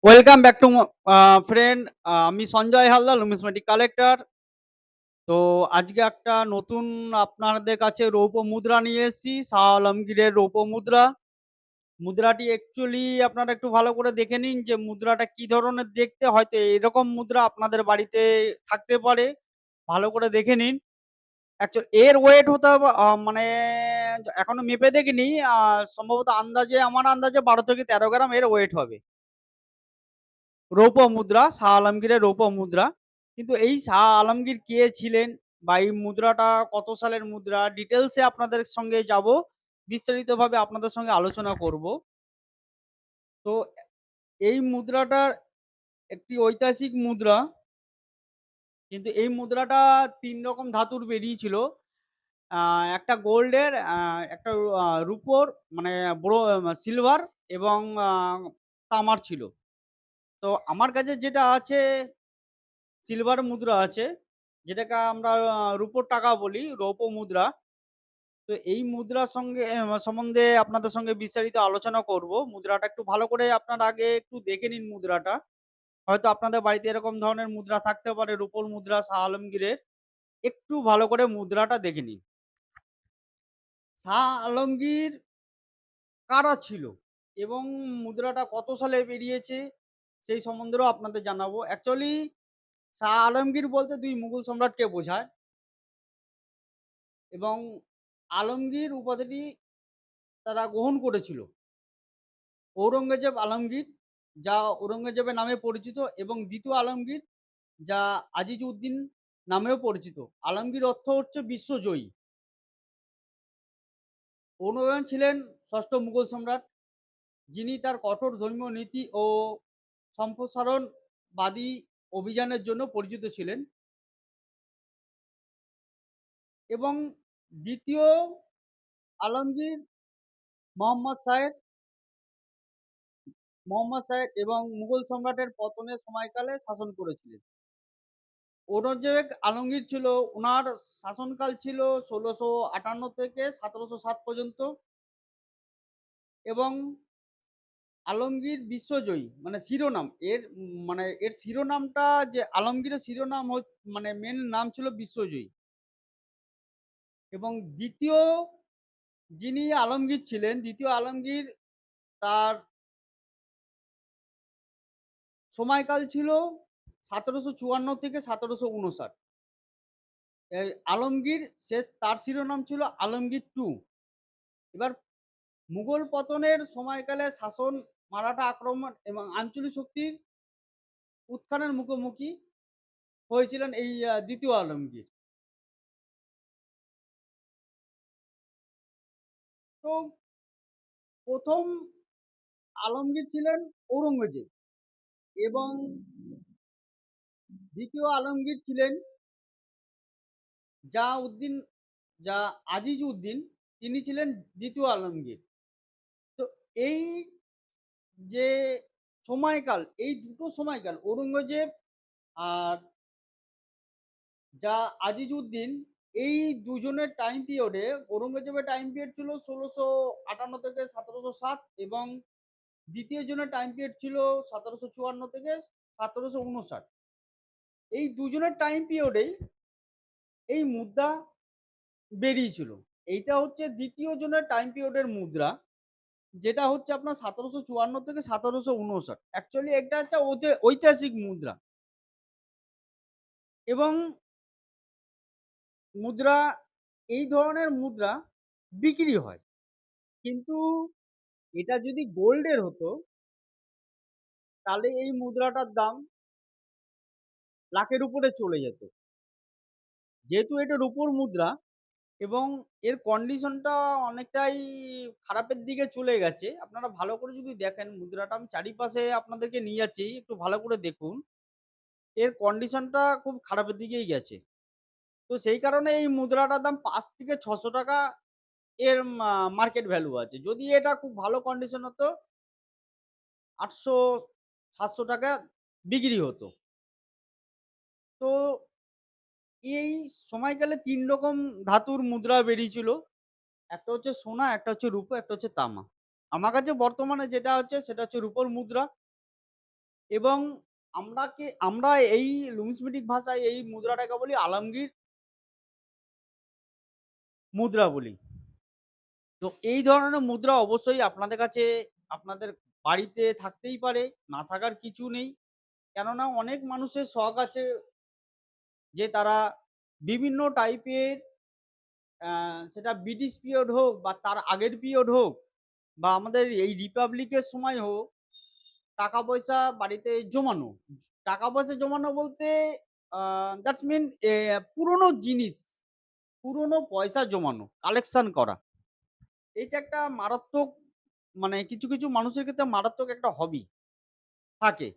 Welcome back to friend. আমি Sanjay Haldar, নুমিসমেটিক collector. তো আজকে একটা নতুন আপনাদের কাছে রৌপ্য মুদ্রা নিয়ে এসেছি। শাহ আলমগীরের রৌপ্য মুদ্রা। মুদ্রাটি অ্যাকচুয়ালি আপনারা একটু ভালো করে দেখে নিন যে মুদ্রাটা কি ধরনের দেখতে। হয়তো এরকম মুদ্রা আপনাদের বাড়িতে থাকতে পারে। ভালো করে দেখে নিন। এর ওয়েট হতে হবে মানে এখনো মেপে দেখিনি। সম্ভবত আমার আন্দাজে ১২ থেকে ১৩ গ্রাম এর ওয়েট হবে। রৌপ্য মুদ্রা, শাহ আলমগীরের রৌপ্য মুদ্রা। কিন্তু এই শাহ আলমগীর কে ছিলেন বা এই মুদ্রাটা কত সালের মুদ্রা ডিটেইলস এ আপনাদের সঙ্গে যাব। বিস্তারিতভাবে আপনাদের সঙ্গে আলোচনা করব। তো এই মুদ্রাটার একটি ঐতিহাসিক মুদ্রা। কিন্তু এই মুদ্রাটা ৩ রকম ধাতুর বেরিয়েছিল। আ একটা গোল্ডের, একটা রুপোর মানে সিলভার এবং আ তামার ছিল। তো আমার কাছে যেটা আছে সিলভার মুদ্রা আছে, যেটাকে আমরা রূপোর টাকা বলি, রৌপ্য মুদ্রা। তো এই মুদ্রার সঙ্গে সম্বন্ধে আপনাদের সঙ্গে বিস্তারিত আলোচনা করব। মুদ্রাটা একটু ভালো করে আপনারা আগে একটু দেখে নিন মুদ্রাটা। হয়তো আপনাদের বাড়িতে এরকম ধরনের মুদ্রা থাকতে পারে, রূপোর মুদ্রা শাহ আলমগীরের। একটু ভালো করে মুদ্রাটা দেখে নিন। শাহ আলমগীর কারা ছিল এবং মুদ্রাটা কত সালে বেরিয়েছে সেই সম্বন্ধেও আপনাদের জানাবো। অ্যাকচুয়ালি শাহ আলমগীর বলতে ২ মুঘল সম্রাটকে বোঝায়। এবং আলমগীর উপাধিটি তারা গ্রহণ করেছিল। ঔরঙ্গজেব আলমগীর, যা ঔরঙ্গজেবের নামে পরিচিত, এবং দ্বিতীয় আলমগীর, যা আজিজ-উদ-দীন নামেও পরিচিত। আলমগীর অর্থ হচ্ছে বিশ্বজয়ী। ঔরঙ্গজেব ছিলেন ৬ষ্ঠ মুঘল সম্রাট, যিনি তার কঠোর ধর্মীয় নীতি ও সম্প্রসারণবাদী অভিযানের জন্য পরিচিত ছিলেন। এবং দ্বিতীয় আলমগীর মোহাম্মদ শাহের এবং মুঘল সম্রাটের পতনের সময়কালে শাসন করেছিলেন। ঔরঙ্গজেব আলমগীর ছিল, উনার শাসনকাল ছিল ১৬৫৮ থেকে ১৭০৭ পর্যন্ত। এবং আলমগীর বিশ্বজয়ী মানে শিরোনাম মানে এর শিরোনামটা, যে আলমগীরের শিরোনাম মানে মেন নাম ছিল বিশ্বজয়ী। এবং দ্বিতীয় যিনি আলমগীর ছিলেন, দ্বিতীয় আলমগীর, তার সময়কাল ছিল ১৭৫৪ থেকে ১৭৫৯। এই আলমগীর তার শিরোনাম ছিল আলমগীর টু। এবার মুঘল পতনের সময়কালে শাসন, মারাঠা আক্রমণ এবং আঞ্চলিক শক্তির উত্থানের মুখোমুখি হয়েছিলেন এই দ্বিতীয় আলমগীর। তো ১ম আলমগীর ছিলেন ঔরঙ্গজেব, এবং দ্বিতীয় আলমগীর ছিলেন উদ্দিন, যা আজিজ উদ্দিন, তিনি ছিলেন দ্বিতীয় আলমগীর। তো এই যে সময়কাল, এই দুটো সময়কাল ঔরঙ্গজেব আর আজিজউদ্দিন, এই দুজনের টাইম পিরিয়ডে, ঔরঙ্গজেবের টাইম পিরিয়ড ছিল ১৬৫৮ থেকে ১৭০৭, এবং দ্বিতীয় জনের টাইম পিরিয়ড ছিল ১৭৫৪ থেকে ১৭৫৯। এই দুজনের টাইম পিরিয়ডেই এই মুদ্রা বেরিয়েছিল। এইটা হচ্ছে দ্বিতীয় জনের টাইম পিরিয়ডের মুদ্রা, যেটা হচ্ছে আপনার ১৭৫৪ থেকে ১৭৫৯। অ্যাকচুয়ালি এটা হচ্ছে ঐতিহাসিক মুদ্রা। এবং মুদ্রা, এই ধরনের মুদ্রা বিক্রি হয়। কিন্তু এটা যদি গোল্ডের হতো, তাহলে এই মুদ্রাটার দাম লাখের উপরে চলে যেত। যেহেতু এটা রূপোর মুদ্রা এবং এর কন্ডিশনটা অনেকটাই খারাপের দিকে চলে গেছে। আপনারা ভালো করে যদি দেখেন মুদ্রাটা, আমি চারিপাশে আপনাদেরকে নিয়ে যাচ্ছি, একটু ভালো করে দেখুন। এর কন্ডিশনটা খুব খারাপের দিকেই গেছে। তো সেই কারণে এই মুদ্রাটার দাম ৳৫ থেকে ৳৬০০ এর মার্কেট ভ্যালু আছে। যদি এটা খুব ভালো কন্ডিশন হতো, ৳৮০০-৭০০ বিক্রি হতো। তো এই সময়কালে ৩ রকম ধাতুর মুদ্রা বেরিয়েছিল। একটা হচ্ছে সোনা, একটা হচ্ছে রূপো, একটা হচ্ছে তামা। আমার কাছে বর্তমানে যেটা হচ্ছে সেটা হচ্ছে রূপোর মুদ্রা। এবং আমরা এই numismatic ভাষায় এই মুদ্রাটাকে বলি আলমগীর মুদ্রা বলি। তো এই ধরনের মুদ্রা অবশ্যই আপনাদের কাছে আপনাদের বাড়িতে থাকতেই পারে, না থাকার কিছু নেই। কেননা অনেক মানুষের শখ আছে যে তারা বিভিন্ন টাইপের সেটা ব্রিটিশ পিরিয়ড হোক বা তার আগের পিরিয়ড হোক বা আমাদের এই রিপাবলিকের সময় হোক, টাকা-পয়সা বাড়িতে জমানো। টাকা-পয়সা জমানো বলতে দ্যাটস মিন পুরনো জিনিস, পুরনো পয়সা জমানো, কালেকশন করা। এটা একটা মারাত্মক মানে কিছু মানুষের ক্ষেত্রে মারাত্মক একটা হবি থাকে।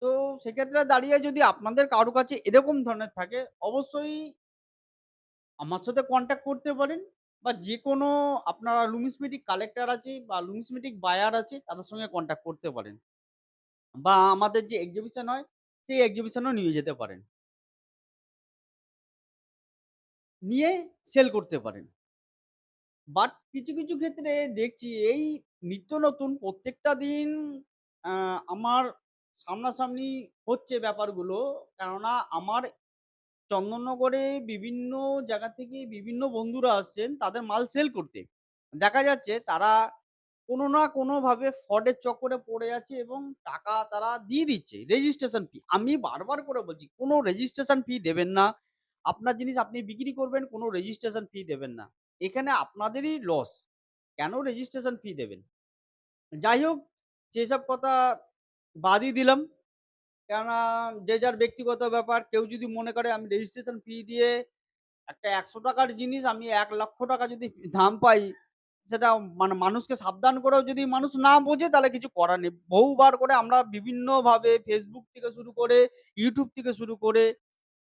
তো সেক্ষেত্রে দাঁড়িয়ে যদি আপনাদের কারো কাছে এরকম ধরনের থাকে, অবশ্যই আমার সাথে কনট্যাক্ট করতে পারেন বা যেকোনো আপনার numismatic কালেক্টর আছে বা numismatic বায়ার আছে তাদের সঙ্গে কনট্যাক্ট করতে পারেন। বা আমাদের যে এক্সিবিশন হয়, সেই এক্সিবিশনেও নিয়ে যেতে পারেন। নিয়ে সেল করতে পারেন। বাট কিছু ক্ষেত্রে দেখছি এই নিত্য নতুন প্রত্যেকটা দিন আ আমার সামনাসামনি হচ্ছে ব্যাপারগুলো। কেননা আমার চন্দননগরে বিভিন্ন জায়গা থেকে বিভিন্ন বন্ধুরা আসছেন তাদের মাল সেল করতে। দেখা যাচ্ছে তারা কোনো না কোনোভাবে ফ্রডের চক্করে পড়ে যাচ্ছে এবং টাকা তারা দিয়ে দিচ্ছে। Registration fee. আমি বারবার করে বলছি, কোনো রেজিস্ট্রেশন ফি দেবেন না। আপনার জিনিস আপনি বিক্রি করবেন, কোনো রেজিস্ট্রেশন ফি দেবেন না। এখানে আপনাদেরই লস। কেন রেজিস্ট্রেশন ফি দেবেন? যাই হোক, সেসব কথা বাদই দিলাম। কেননা যে যার ব্যক্তিগত ব্যাপার। কেউ যদি মনে করে আমি রেজিস্ট্রেশন ফি দিয়ে একটা ৳১০০ র জিনিস আমি ৳১,০০,০০০ যদি দাম পাই, সেটা মানে মানুষকে সাবধান করেও যদি মানুষ না বোঝে তাহলে কিছু করার নেই। বহুবার করে আমরা বিভিন্নভাবে Facebook থেকে শুরু করে, YouTube থেকে শুরু করে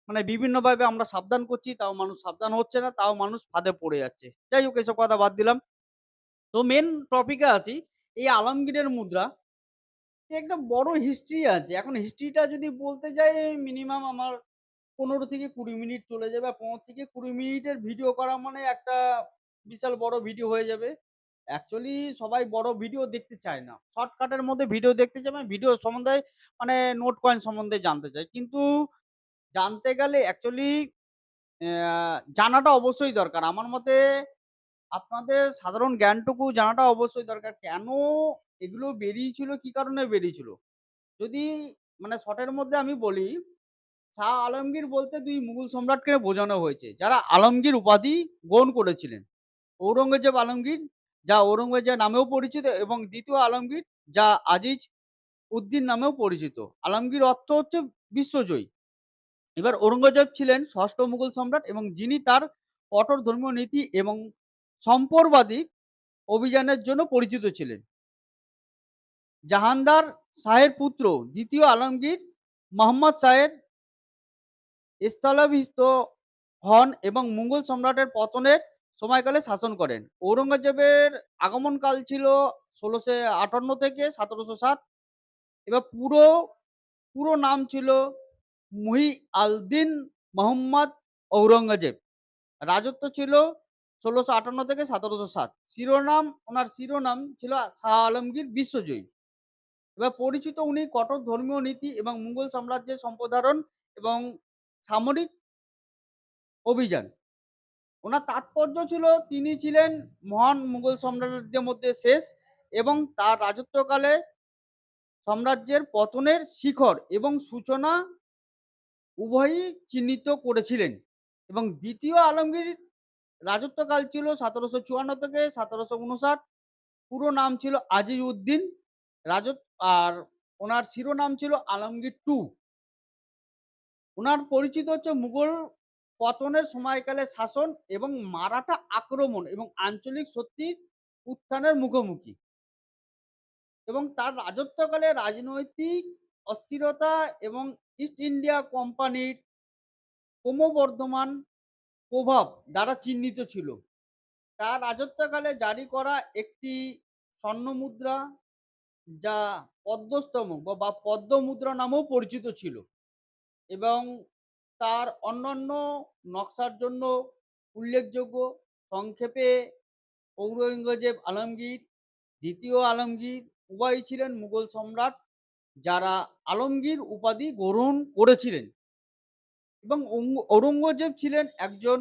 মানে বিভিন্নভাবে আমরা সাবধান করছি, তাও মানুষ সাবধান হচ্ছে না, তাও মানুষ ফাঁদে পড়ে যাচ্ছে। যাই হোক এসব কথা বাদ দিলাম। তো মেইন টপিকে আসি। এই আলমগীরের মুদ্রা একটা বড় হিস্ট্রি আছে। এখন হিস্ট্রিটা যদি বলতে যাই মিনিমাম আমার ১৫ থেকে ২০ মিনিট চলে যাবে। আর ১৫ থেকে ২০ মিনিটের ভিডিও করা মানে একটা বিশাল বড় ভিডিও হয়ে যাবে। অ্যাকচুয়ালি সবাই বড় ভিডিও দেখতে চায় না। শর্টকাটের মধ্যে ভিডিও দেখতে চায় মানে ভিডিও সম্বন্ধে মানে নোট কয়েন সম্বন্ধে জানতে চায়। কিন্তু জানতে গেলে অ্যাকচুয়ালি জানাটা অবশ্যই দরকার। আমার মতে আপনাদের সাধারণ জ্ঞানটুকু জানাটা অবশ্যই দরকার। কেন এগুলো বেরিয়েছিল, কি কারণে বেরিয়েছিল? যদি মানে শর্টের মধ্যে আমি বলি, শাহ আলমগীর বলতে ২ মুঘল সম্রাটকে বোঝানো হয়েছে, যারা আলমগীর উপাধি গ্রহণ করেছিলেন। ঔরঙ্গজেব আলমগীর, যা ঔরঙ্গজেব নামেও পরিচিত এবং ২য় আলমগীর, যা আজিজ উদ্দিন নামেও পরিচিত। আলমগীর অর্থ হচ্ছে বিশ্বজয়ী। এবার ঔরঙ্গজেব ছিলেন ৬ষ্ঠ মুঘল সম্রাট এবং যিনি তার কঠোর ধর্মীয় নীতি এবং সম্পরবাদী অভিযানের জন্য পরিচিত ছিলেন। জাহানদার শাহের পুত্র ২য় আলমগীর মোহাম্মদ শাহের স্থলাভিষিক্ত হন এবং মুঘল সম্রাটের পতনের সময়কালে শাসন করেন। ঔরঙ্গজেবের আগমনকাল ছিল ১৬৫৮ থেকে ১৭০৭। এবার পুরো নাম ছিল মুহি আল-দিন মোহাম্মদ ঔরঙ্গজেব। রাজত্ব ছিল ১৬৫৮ থেকে ১৭০৭। উনার শিরোনাম ছিল শাহ আলমগীর বিশ্বজয়ী। এবার পরিচিত উনি কঠোর ধর্মীয় নীতি এবং মুঘল সাম্রাজ্যের সম্প্রসারণ এবং সামরিক অভিযান। উনার তাৎপর্য ছিল তিনি ছিলেন মহান মুঘল সম্রাটদের মধ্যে শেষ এবং তার রাজত্বকালে সাম্রাজ্যের পতনের শিখর এবং সূচনা উভয়ই চিহ্নিত করেছিলেন এবং ২য় আলমগীর রাজত্বকাল ছিল ১৭৫৪ থেকে ১৭৫৯। পুরো নাম ছিল আজিজ উদ্দিন রাজত আর উনার শিরোনাম ছিল আলমগীর টু। উনার পরিচিত হচ্ছে মুঘল পতনের সময়কালে শাসন এবং মারাঠা আক্রমণ এবং আঞ্চলিক শক্তির উত্থানের মুখোমুখি এবং তার রাজত্বকালে রাজনৈতিক অস্থিরতা এবং ইস্ট ইন্ডিয়া কোম্পানির ক্রমবর্ধমান প্রভাব দ্বারা চিহ্নিত ছিল। তার রাজত্বকালে জারি করা একটি স্বর্ণমুদ্রা যা পদ্মস্তম বা পদ্ম মুদ্রা নামেও পরিচিত ছিল এবং তার অন্যান্য নকশার জন্য উল্লেখযোগ্য। সংক্ষেপে ঔরঙ্গজেব আলমগীর, ২য় আলমগীর উভয়ই ছিলেন মুঘল সম্রাট যারা আলমগীর উপাধি গ্রহণ করেছিলেন এবং ঔরঙ্গজেব ছিলেন একজন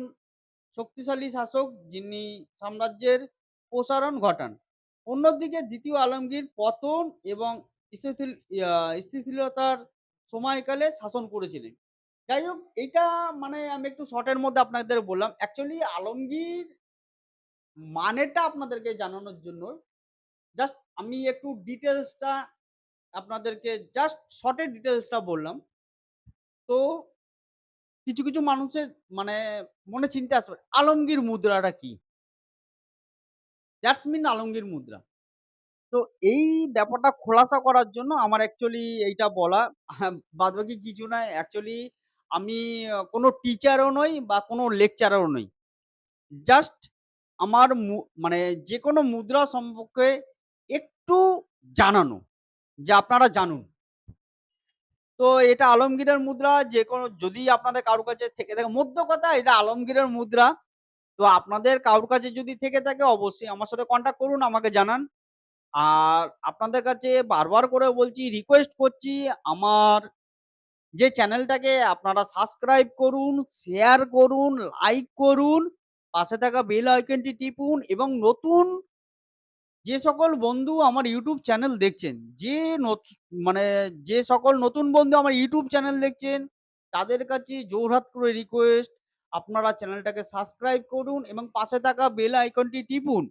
শক্তিশালী শাসক যিনি সাম্রাজ্যের প্রসারণ ঘটান। অন্যদিকে ২য় আলমগীর পতন এবং স্থিতিল ইয়া স্থিতিশীলতার সময়কালে শাসন করেছিলেন। যাই হোক এইটা মানে আমি একটু শর্টের মধ্যে আপনাদের বললাম। অ্যাকচুয়ালি আলমগীর মানেটা আপনাদেরকে জানানোর জন্য জাস্ট আমি একটু ডিটেইলসটা আপনাদেরকে জাস্ট শর্টে ডিটেইলসটা বললাম। তো কিছু মানুষের মানে মনে চিন্তা আসবে, আলমগীর মুদ্রাটা কি? দ্যাটস মিন আলমগীর মুদ্রা। তো এই ব্যাপারটা খোলাসা করার জন্য আমার অ্যাকচুয়ালি এইটা বলা। বাদবাকি কিছু না। অ্যাকচুয়ালি আমি কোনো টিচারও নই বা কোনো লেকচারারও নই। জাস্ট আমার মানে যেকোনো মুদ্রা সম্পর্কে একটু জানানো। যে আপনারা জানুন। তো এটা আলমগীরের মুদ্রা যেকোনো যদি আপনাদের কারো কাছে থেকে থাকে মোদ্দা কথা এটা আলমগীরের মুদ্রা। তো আপনাদের কারোর কাছে যদি থেকে থাকে অবশ্যই আমার সাথে কনট্যাক্ট করুন, আমাকে জানান। আর আপনাদের কাছে বারবার করে বলছি, রিকোয়েস্ট করছি আমার যে চ্যানেলটাকে আপনারা সাবস্ক্রাইব করুন, শেয়ার করুন, লাইক করুন, পাশে থাকা বেল আইকনটি টিপুন এবং নতুন যে সকল বন্ধু আমার YouTube চ্যানেল দেখছেন, যে নত মানে যে সকল নতুন বন্ধু আমার YouTube চ্যানেল দেখছেন, তাদের কাছে জোড়হাত করে রিকোয়েস্ট আপনারা চ্যানেলটাকে সাবস্ক্রাইব করুন এবং পাশে থাকা বেল আইকনটি টিপুন।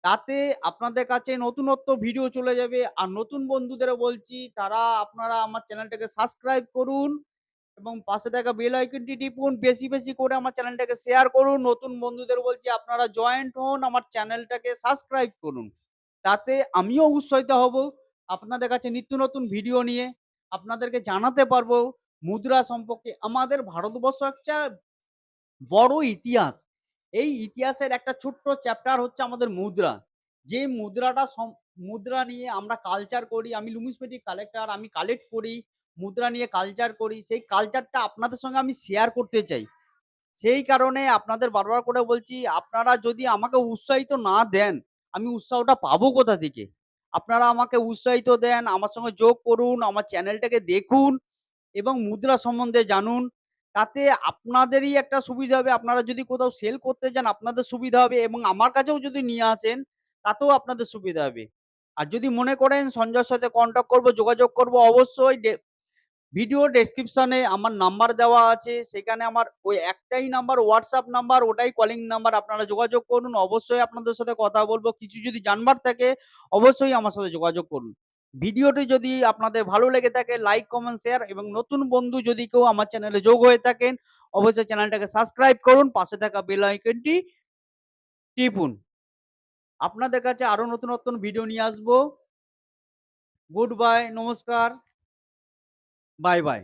তাতে আপনাদের কাছে নতুনত্ব ভিডিও চলে যাবে। আর নতুন বন্ধুদেরও বলছি তারা আপনারা আমার চ্যানেলটাকে সাবস্ক্রাইব করুন এবং পাশে থাকা বেল আইকনটি টিপুন। বেশি করে আমার চ্যানেলটাকে শেয়ার করুন। নতুন বন্ধুদের বলছি আপনারা জয়েন্ট হন, আমার চ্যানেলটাকে সাবস্ক্রাইব করুন। তাতে আমিও উৎসাহিত হব আপনাদের কাছে নিত্য নতুন ভিডিও নিয়ে আপনাদেরকে জানাতে পারবো মুদ্রা সম্পর্কে। আমাদের ভারতবর্ষ একটা বড় ইতিহাস। এই ইতিহাসের একটা ছোট্ট চ্যাপ্টার হচ্ছে আমাদের মুদ্রা। যে মুদ্রাটা মুদ্রা নিয়ে আমরা কালচার করি। আমি লুমিসমেটিক কালেক্টর, আমি কালেক্ট করি, মুদ্রা নিয়ে কালচার করি। সেই কালচারটা আপনাদের সঙ্গে আমি শেয়ার করতে চাই। সেই কারণে আপনাদের বারবার করে বলছি, আপনারা যদি আমাকে উৎসাহিত না দেন, আমি উৎসাহটা পাবো কোথা থেকে? আপনারা আমাকে উৎসাহিত দেন, আমার সঙ্গে যোগ করুন, আমার চ্যানেলটাকে দেখুন এবং মুদ্রা সম্বন্ধে জানুন। তাতে আপনাদেরই একটা সুবিধা হবে। আপনারা যদি কোথাও সেল করতে যান, আপনাদের সুবিধা হবে এবং আমার কাছেও যদি নিয়ে আসেন, তাতেও আপনাদের সুবিধা হবে। আর যদি মনে করেন সঞ্জয়ের সাথে কনট্যাক্ট করব, যোগাযোগ করব, অবশ্যই ভিডিও ডেসক্রিপশনে আমার নাম্বার দেওয়া আছে। সেখানে আমার ওই একটাই নাম্বার WhatsApp নাম্বার, ওটাই কলিং নাম্বার। আপনারা যোগাযোগ করুন। অবশ্যই আপনাদের সাথে কথা বলব। কিছু যদি জানবার থাকে অবশ্যই আমার সাথে যোগাযোগ করুন। ভিডিওটি যদি আপনাদের ভালো লেগে থাকে লাইক, কমেন্ট, শেয়ার এবং নতুন বন্ধু যদি কেউ আমার চ্যানেলে যোগ হয়ে থাকেন অবশ্যই চ্যানেলটাকে সাবস্ক্রাইব করুন। পাশে থাকা বেল আইকনটি টিপুন। আপনাদের কাছে আরো নতুন ভিডিও নিয়ে আসবো। গুড বাই, নমস্কার, বাই বাই।